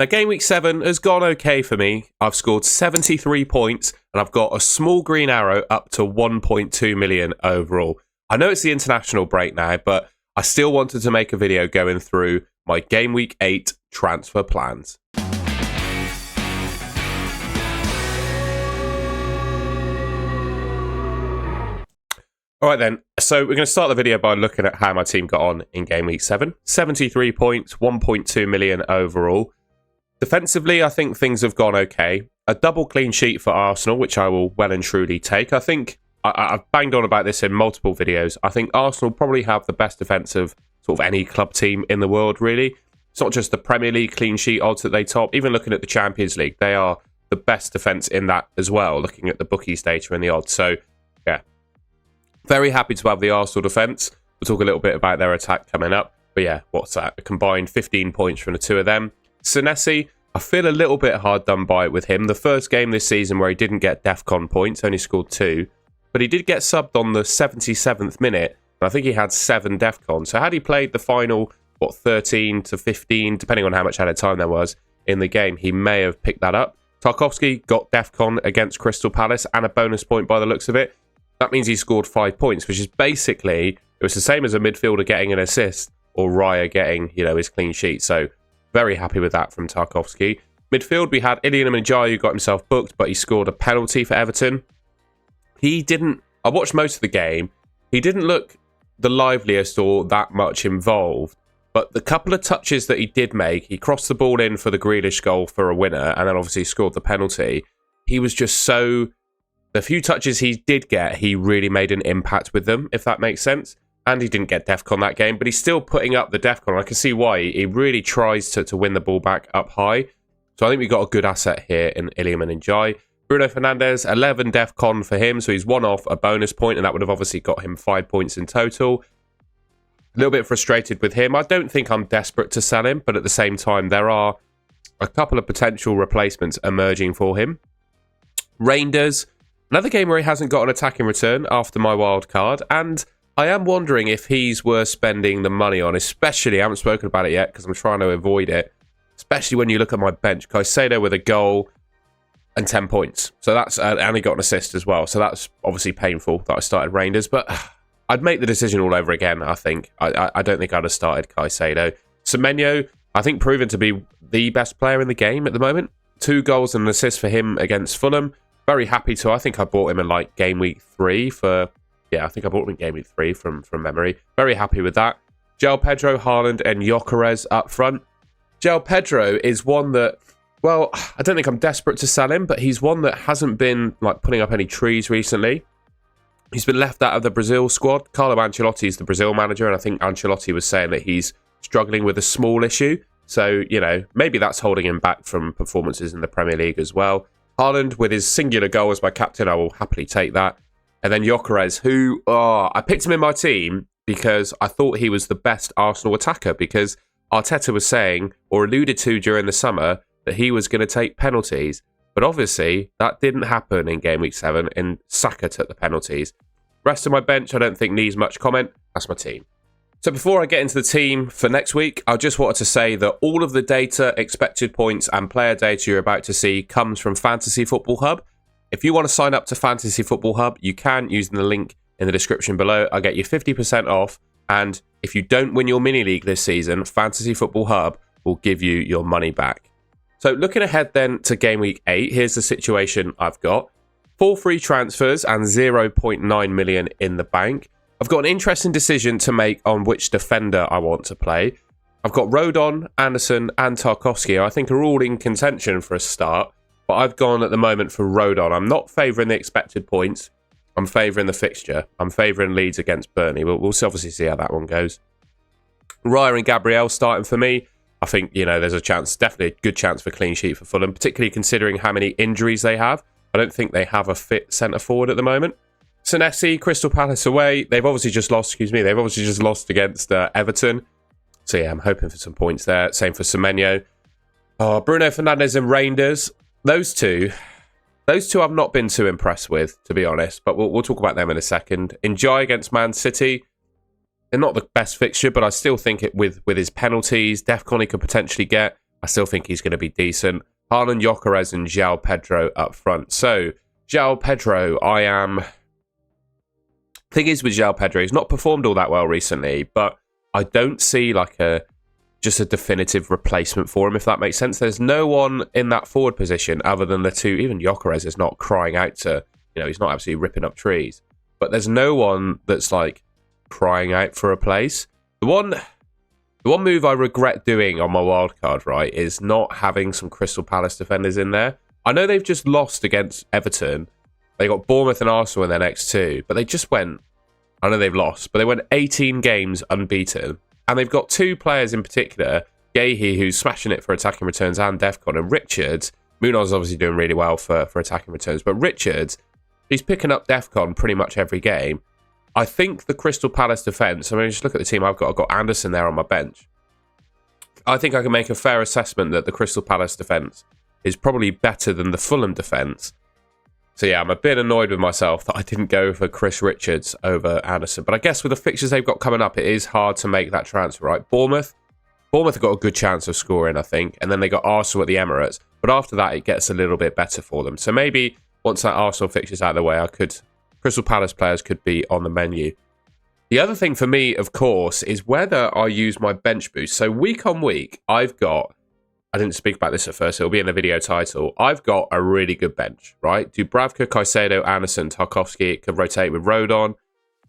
Now, game week 7 has gone okay for me. I've scored 73 points and I've got a small green arrow up to 1.2 million overall. I know it's the international break now, but I still wanted to make a video going through my game week 8 transfer plans. Alright then, so we're going to start the video by looking at how my team got on in game week 7. 73 points, 1.2 million overall. Defensively, I think things have gone okay. A double clean sheet for Arsenal, which I will well and truly take. I think I've banged on about this in multiple videos. I think Arsenal probably have the best defence of sort of any club team in the world, really. It's not just the Premier League clean sheet odds that they top. Even looking at the Champions League, they are the best defence in that as well, looking at the bookies data and the odds. So, yeah. Very happy to have the Arsenal defence. We'll talk a little bit about their attack coming up. But yeah, what's that? A combined 15 points from the two of them. Senesi, I feel a little bit hard done by with him. The first game this season where he didn't get DEFCON points, only scored 2. But he did get subbed on the 77th minute. And I think he had 7 DEFCON. So had he played the final, 13 to 15, depending on how much added time there was in the game, he may have picked that up. Tarkowski got DEFCON against Crystal Palace and a bonus point by the looks of it. That means he scored 5 points, which is basically, it was the same as a midfielder getting an assist or Raya getting, his clean sheet. So very happy with that from Tarkowski. Midfield, we had Ilian Ndiaye, who got himself booked, but he scored a penalty for Everton. I watched most of the game. He didn't look the liveliest or that much involved, but the couple of touches that he did make, he crossed the ball in for the Grealish goal for a winner, and then obviously scored the penalty. He was just so... The few touches he did get, he really made an impact with them, if that makes sense. And he didn't get DEFCON that game, but he's still putting up the DEFCON. I can see why. He really tries to win the ball back up high. So I think we've got a good asset here in Iliam Ndiaye. Bruno Fernandes, 11 DEFCON for him, so he's one off a bonus point, and that would have obviously got him 5 points in total. A little bit frustrated with him. I don't think I'm desperate to sell him, but at the same time, there are a couple of potential replacements emerging for him. Reinders, another game where he hasn't got an attacking return after my wild card, and I am wondering if he's worth spending the money on, especially, I haven't spoken about it yet because I'm trying to avoid it, especially when you look at my bench. Caicedo with a goal and 10 points. So that's, and he got an assist as well. So that's obviously painful that I started Reinders, but I'd make the decision all over again, I think. I don't think I'd have started Caicedo. Semenyo, I think proven to be the best player in the game at the moment. 2 goals and an assist for him against Fulham. Very happy to. I think I bought him in like game week 3 for... Yeah, I think I bought him in game week 3 from memory. Very happy with that. João Pedro, Haaland, and Gyökeres up front. João Pedro is one that, well, I don't think I'm desperate to sell him, but he's one that hasn't been like putting up any trees recently. He's been left out of the Brazil squad. Carlo Ancelotti is the Brazil manager, and I think Ancelotti was saying that he's struggling with a small issue. So, maybe that's holding him back from performances in the Premier League as well. Haaland, with his singular goal as my captain, I will happily take that. And then Gyökeres, who, I picked him in my team because I thought he was the best Arsenal attacker, because Arteta was saying, or alluded to during the summer, that he was going to take penalties. But obviously, that didn't happen in game week 7, and Saka took the penalties. Rest of my bench, I don't think needs much comment. That's my team. So before I get into the team for next week, I just wanted to say that all of the data, expected points, and player data you're about to see comes from Fantasy Football Hub. If you want to sign up to Fantasy Football Hub, you can using the link in the description below. I'll get you 50% off. And if you don't win your mini league this season, Fantasy Football Hub will give you your money back. So looking ahead then to game week 8, here's the situation I've got. 4 free transfers and 0.9 million in the bank. I've got an interesting decision to make on which defender I want to play. I've got Rodon, Anderson, and Tarkowski, who I think are all in contention for a start. But I've gone at the moment for Rodon. I'm not favouring the expected points. I'm favouring the fixture. I'm favouring Leeds against Burnley. We'll obviously see how that one goes. Raya and Gabriel starting for me. I think, there's a chance, definitely a good chance for clean sheet for Fulham, particularly considering how many injuries they have. I don't think they have a fit centre forward at the moment. Senesi, Crystal Palace away. They've obviously just lost, They've obviously just lost against Everton. So yeah, I'm hoping for some points there. Same for Semenyo. Bruno Fernandes and Reinders. Those two I've not been too impressed with, to be honest, but we'll talk about them in a second. Ndiaye against Man City. They're not the best fixture, but I still think it with his penalties, DEFCON he could potentially get. I still think he's going to be decent. Haaland, Gyökeres, and João Pedro up front. So, João Pedro, thing is with João Pedro, he's not performed all that well recently, but I don't see like just a definitive replacement for him, if that makes sense. There's no one in that forward position other than the two. Even Gyökeres is not crying out to, he's not absolutely ripping up trees. But there's no one that's like crying out for a place. The one move I regret doing on my wildcard, right, is not having some Crystal Palace defenders in there. I know they've just lost against Everton. They got Bournemouth and Arsenal in their next two, but they just went, I know they've lost, but they went 18 games unbeaten. And they've got two players in particular, Gahey, who's smashing it for attacking returns and Defcon, and Richards. Munoz's obviously doing really well for attacking returns, but Richards, he's picking up Defcon pretty much every game. I think the Crystal Palace defence, just look at the team I've got Anderson there on my bench. I think I can make a fair assessment that the Crystal Palace defence is probably better than the Fulham defence. So yeah, I'm a bit annoyed with myself that I didn't go for Chris Richards over Anderson. But I guess with the fixtures they've got coming up, it is hard to make that transfer, right? Bournemouth have got a good chance of scoring, I think. And then they got Arsenal at the Emirates. But after that, it gets a little bit better for them. So maybe once that Arsenal fixture's out of the way, Crystal Palace players could be on the menu. The other thing for me, of course, is whether I use my bench boost. So week on week, I didn't speak about this at first, it'll be in the video title. I've got a really good bench, right? Dubravka, Caicedo, Anderson, Tarkowski. It could rotate with Rodon.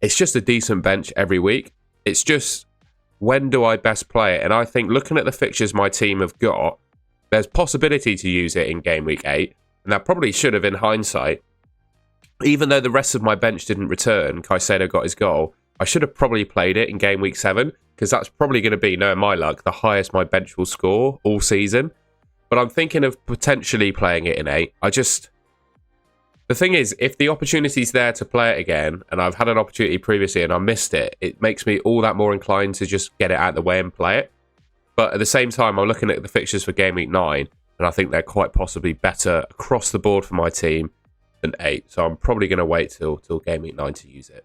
It's just a decent bench every week. It's just, when do I best play it? And I think looking at the fixtures my team have got, there's possibility to use it in game week 8. And that probably should have in hindsight. Even though the rest of my bench didn't return, Caicedo got his goal, I should have probably played it in game week 7. Because that's probably going to be, knowing my luck, the highest my bench will score all season. But I'm thinking of potentially playing it in 8. The thing is, if the opportunity's there to play it again, and I've had an opportunity previously and I missed it, it makes me all that more inclined to just get it out of the way and play it. But at the same time, I'm looking at the fixtures for game week 9, and I think they're quite possibly better across the board for my team than 8. So I'm probably going to wait till game week 9 to use it.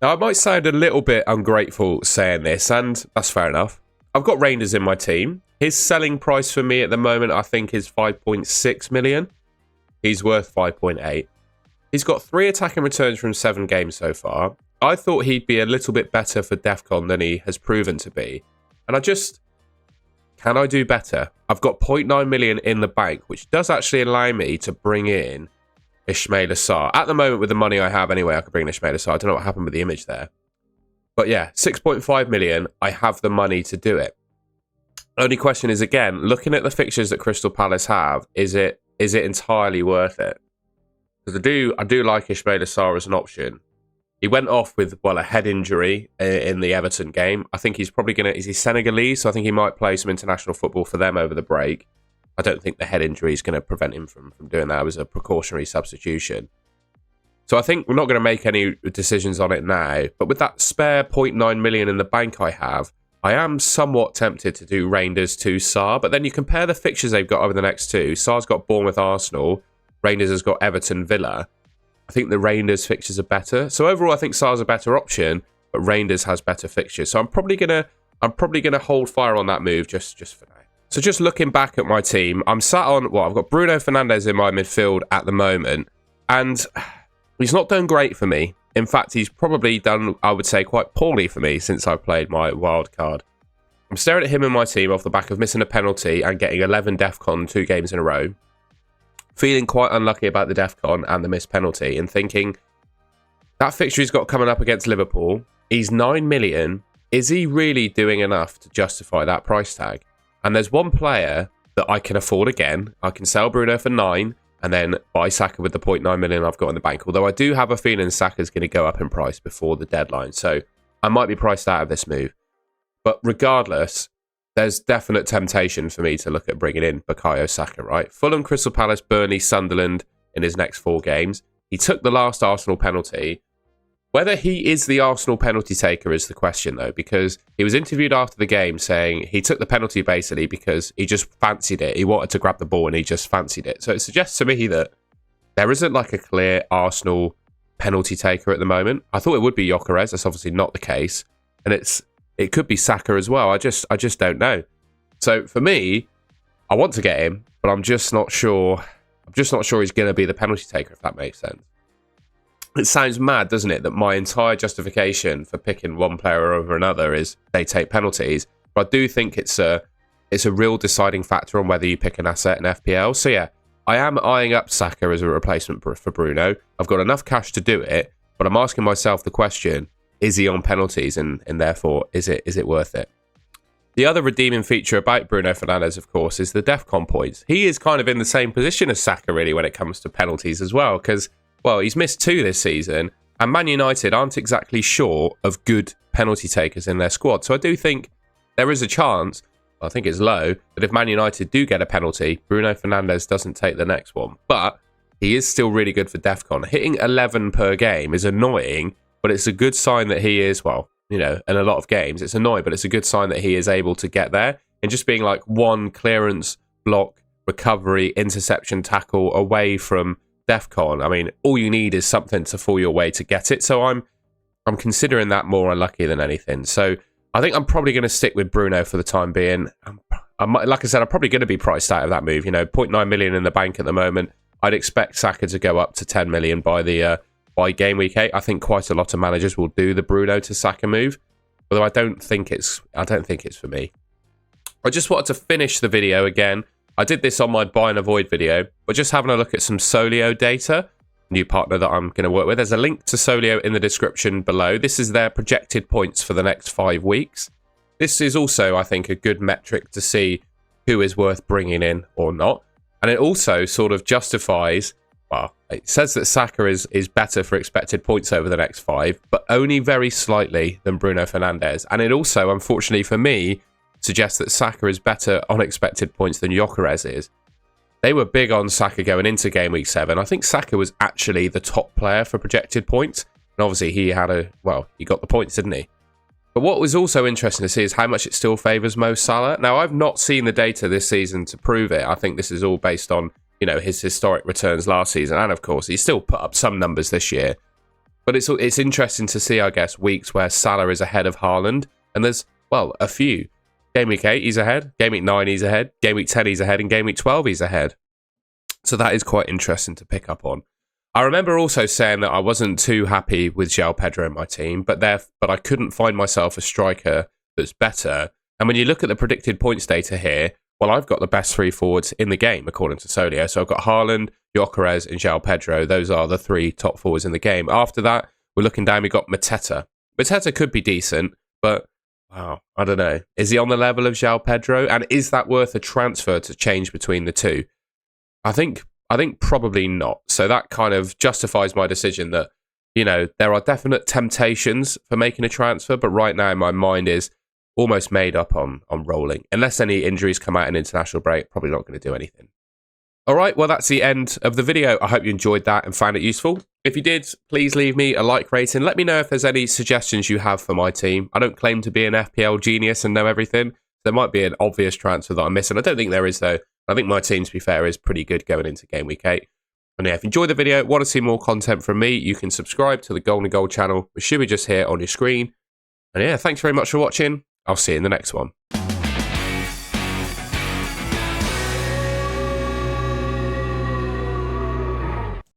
Now, I might sound a little bit ungrateful saying this, and that's fair enough. I've got Reinders in my team. His selling price for me at the moment, I think, is 5.6 million. He's worth 5.8. He's got 3 attacking returns from 7 games so far. I thought he'd be a little bit better for Defcon than he has proven to be. And can I do better? I've got 0.9 million in the bank, which does actually allow me to bring in Ismaila Sarr. At the moment, with the money I have anyway, I could bring in Ismaila Sarr. I don't know what happened with the image there. But yeah, 6.5 million, I have the money to do it. Only question is, again, looking at the fixtures that Crystal Palace have, is it entirely worth it? Because I do like Ismaila Sarr as an option. He went off with, a head injury in the Everton game. I think he's probably is he Senegalese? So I think he might play some international football for them over the break. I don't think the head injury is going to prevent him from doing that. It was a precautionary substitution. So I think we're not going to make any decisions on it now. But with that spare 0.9 million in the bank I have, I am somewhat tempted to do Reinders to Sarr. But then you compare the fixtures they've got over the next 2. Sarr's got Bournemouth, Arsenal. Reinders has got Everton, Villa. I think the Reinders fixtures are better. So overall, I think Sarr's a better option, but Reinders has better fixtures. So I'm probably gonna hold fire on that move just for now. So just looking back at my team, I'm sat on, I've got Bruno Fernandes in my midfield at the moment, and he's not done great for me. In fact, he's probably done, I would say, quite poorly for me since I played my wild card. I'm staring at him in my team off the back of missing a penalty and getting 11 Defcon 2 games in a row. Feeling quite unlucky about the Defcon and the missed penalty and thinking, that fixture he's got coming up against Liverpool, he's 9 million. Is he really doing enough to justify that price tag? And there's one player that I can afford again. I can sell Bruno for 9 and then buy Saka with the 0.9 million I've got in the bank. Although I do have a feeling Saka's going to go up in price before the deadline. So I might be priced out of this move. But regardless, there's definite temptation for me to look at bringing in Bukayo Saka, right? Fulham, Crystal Palace, Burnley, Sunderland in his next 4 games. He took the last Arsenal penalty. Whether he is the Arsenal penalty taker is the question, though, because he was interviewed after the game saying he took the penalty basically because he just fancied it. He wanted to grab the ball and he just fancied it. So it suggests to me that there isn't like a clear Arsenal penalty taker at the moment. I thought it would be Gyökeres. That's obviously not the case. And it could be Saka as well. I just don't know. So for me, I want to get him, but I'm just not sure. I'm just not sure he's going to be the penalty taker, if that makes sense. It sounds mad, doesn't it, that my entire justification for picking one player over another is they take penalties. But I do think it's a real deciding factor on whether you pick an asset in FPL. So yeah, I am eyeing up Saka as a replacement for Bruno. I've got enough cash to do it, but I'm asking myself the question, is he on penalties, and therefore is it worth it? The other redeeming feature about Bruno Fernandes, of course, is the DEFCON points. He is kind of in the same position as Saka, really, when it comes to penalties as well, because, well, he's missed 2 this season, and Man United aren't exactly sure of good penalty takers in their squad. So I do think there is a chance, I think it's low, that if Man United do get a penalty, Bruno Fernandes doesn't take the next one. But he is still really good for DEFCON. Hitting 11 per game is annoying, but it's a good sign that he is, well, you know, in a lot of games, it's annoying, but it's a good sign that he is able to get there. And just being like one clearance, block, recovery, interception, tackle away from DEFCON, I mean, all you need is something to fall your way to get it. So I'm considering that more unlucky than anything. So I think I'm probably going to stick with Bruno for the time being. Like I said, I'm probably going to be priced out of that move. You know, 0.9 million in the bank at the moment. I'd expect Saka to go up to 10 million by game week 8. I think quite a lot of managers will do the Bruno to Saka move, although I don't think it's for me. I just wanted to finish the video again. I did this on my buy and avoid video, but just having a look at some Solio data, new partner that I'm going to work with. There's a link to Solio in the description below. This is their projected points for the next 5 weeks. This is also, I think, a good metric to see who is worth bringing in or not. And it also sort of justifies, well, it says that Saka is better for expected points over the next 5, but only very slightly than Bruno Fernandes. And it also, unfortunately for me, suggests that Saka is better on expected points than Gyökeres is. They were big on Saka going into game week 7. I think Saka was actually the top player for projected points. And obviously he had he got the points, didn't he? But what was also interesting to see is how much it still favours Mo Salah. Now, I've not seen the data this season to prove it. I think this is all based on, you know, his historic returns last season. And of course, he still put up some numbers this year. But it's interesting to see, I guess, weeks where Salah is ahead of Haaland. And there's, well, a few. Game week 8, he's ahead. Game week 9, he's ahead. Game week 10, he's ahead. And game week 12, he's ahead. So that is quite interesting to pick up on. I remember also saying that I wasn't too happy with João Pedro in my team, but I couldn't find myself a striker that's better. And when you look at the predicted points data here, well, I've got the best 3 forwards in the game, according to Solio. So I've got Haaland, Gyökeres, and João Pedro. Those are the 3 top forwards in the game. After that, we're looking down, we got Mateta. Mateta could be decent, but wow, I don't know. Is he on the level of João Pedro? And is that worth a transfer to change between the two? I think probably not. So that kind of justifies my decision that, you know, there are definite temptations for making a transfer, but right now my mind is almost made up on rolling. Unless any injuries come out in international break, probably not going to do anything. All right, well, that's the end of the video. I hope you enjoyed that and found it useful. If you did, please leave me a like rating. Let me know if there's any suggestions you have for my team. I don't claim to be an FPL genius and know everything. There might be an obvious transfer that I'm missing. I don't think there is, though. I think my team, to be fair, is pretty good going into game week 8. And yeah, if you enjoyed the video, want to see more content from me, you can subscribe to the Golden Goal channel, which should be just here on your screen. And yeah, thanks very much for watching. I'll see you in the next one.